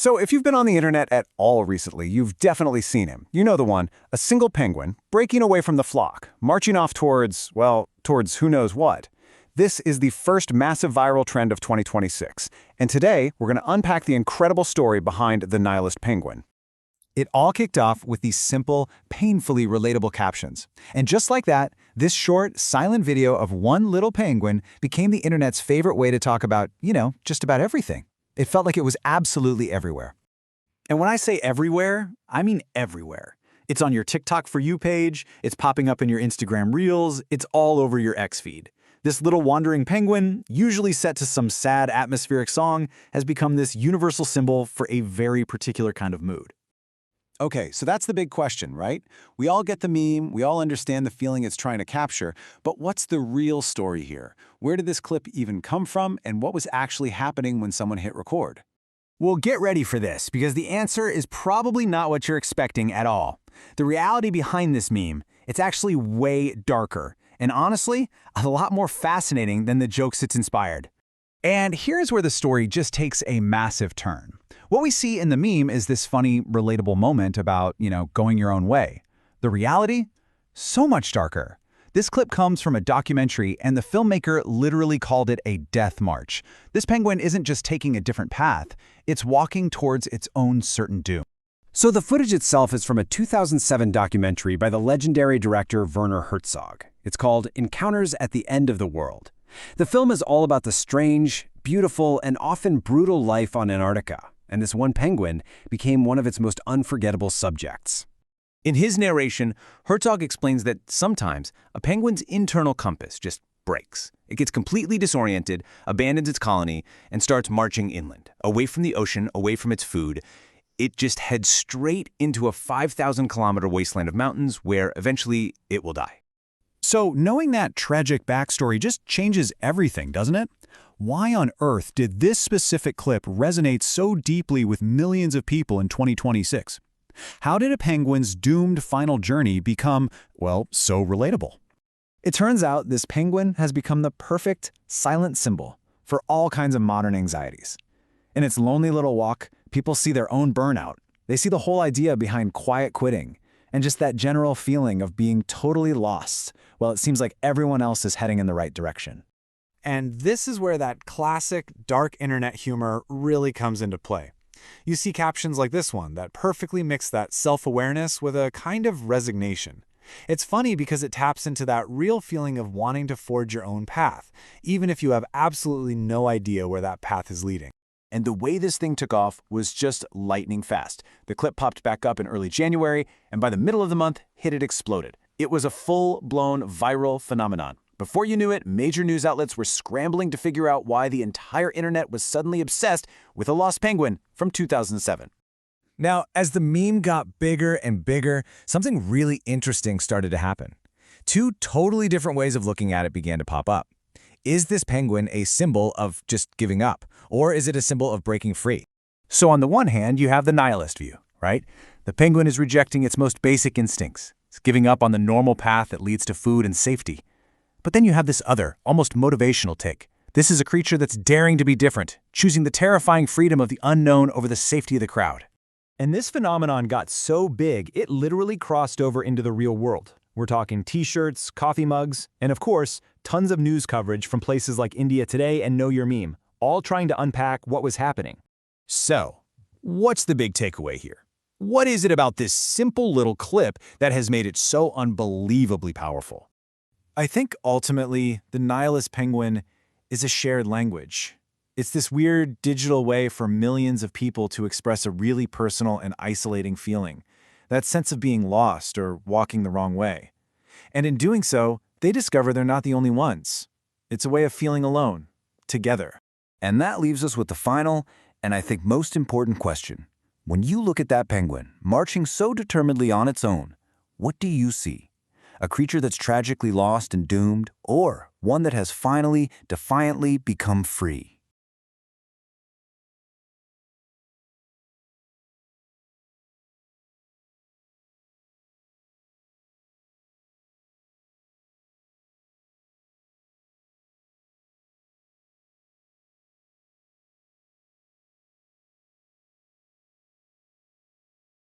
So if you've been on the internet at all recently, you've definitely seen him. You know the one, a single penguin breaking away from the flock, marching off towards, well, towards who knows what. This is the first massive viral trend of 2026, and today we're going to unpack the incredible story behind the Nihilist Penguin. It all kicked off with these simple, painfully relatable captions. And just like that, this short, silent video of one little penguin became the internet's favorite way to talk about, just about everything. It felt like it was absolutely everywhere. And when I say everywhere, I mean everywhere. It's on your TikTok For You page, it's popping up in your Instagram Reels, it's all over your X feed. This little wandering penguin, usually set to some sad atmospheric song, has become this universal symbol for a very particular kind of mood. Okay, so that's the big question, right? We all get the meme, we all understand the feeling it's trying to capture, but what's the real story here? Where did this clip even come from, and what was actually happening when someone hit record? Well, get ready for this, because the answer is probably not what you're expecting at all. The reality behind this meme, it's actually way darker, and honestly, a lot more fascinating than the jokes it's inspired. And here's where the story just takes a massive turn. What we see in the meme is this funny, relatable moment about, going your own way. The reality? So much darker. This clip comes from a documentary, and the filmmaker literally called it a death march. This penguin isn't just taking a different path, it's walking towards its own certain doom. So the footage itself is from a 2007 documentary by the legendary director Werner Herzog. It's called Encounters at the End of the World. The film is all about the strange, beautiful, and often brutal life on Antarctica, and this one penguin became one of its most unforgettable subjects. In his narration, Herzog explains that sometimes a penguin's internal compass just breaks. It gets completely disoriented, abandons its colony, and starts marching inland, away from the ocean, away from its food. It just heads straight into a 5,000-kilometer wasteland of mountains where eventually it will die. So knowing that tragic backstory just changes everything, doesn't it? Why on earth did this specific clip resonate so deeply with millions of people in 2026? How did a penguin's doomed final journey become, so relatable? It turns out this penguin has become the perfect, silent symbol for all kinds of modern anxieties. In its lonely little walk, people see their own burnout. They see the whole idea behind quiet quitting, and just that general feeling of being totally lost, while it seems like everyone else is heading in the right direction. And this is where that classic dark internet humor really comes into play. You see captions like this one that perfectly mix that self-awareness with a kind of resignation. It's funny because it taps into that real feeling of wanting to forge your own path, even if you have absolutely no idea where that path is leading. And the way this thing took off was just lightning fast. The clip popped back up in early January, and by the middle of the month, it had exploded. It was a full-blown viral phenomenon. Before you knew it, major news outlets were scrambling to figure out why the entire internet was suddenly obsessed with a lost penguin from 2007. Now, as the meme got bigger and bigger, something really interesting started to happen. Two totally different ways of looking at it began to pop up. Is this penguin a symbol of just giving up, or is it a symbol of breaking free? So on the one hand, you have the nihilist view, right? The penguin is rejecting its most basic instincts. It's giving up on the normal path that leads to food and safety. But then you have this other, almost motivational take. This is a creature that's daring to be different, choosing the terrifying freedom of the unknown over the safety of the crowd. And this phenomenon got so big, it literally crossed over into the real world. We're talking t-shirts, coffee mugs, and of course, tons of news coverage from places like India Today and Know Your Meme, all trying to unpack what was happening. So, what's the big takeaway here? What is it about this simple little clip that has made it so unbelievably powerful? I think ultimately, the Nihilist Penguin is a shared language. It's this weird digital way for millions of people to express a really personal and isolating feeling, that sense of being lost or walking the wrong way. And in doing so, they discover they're not the only ones. It's a way of feeling alone, together. And that leaves us with the final, and I think most important question. When you look at that penguin, marching so determinedly on its own, what do you see? A creature that's tragically lost and doomed, or one that has finally, defiantly become free?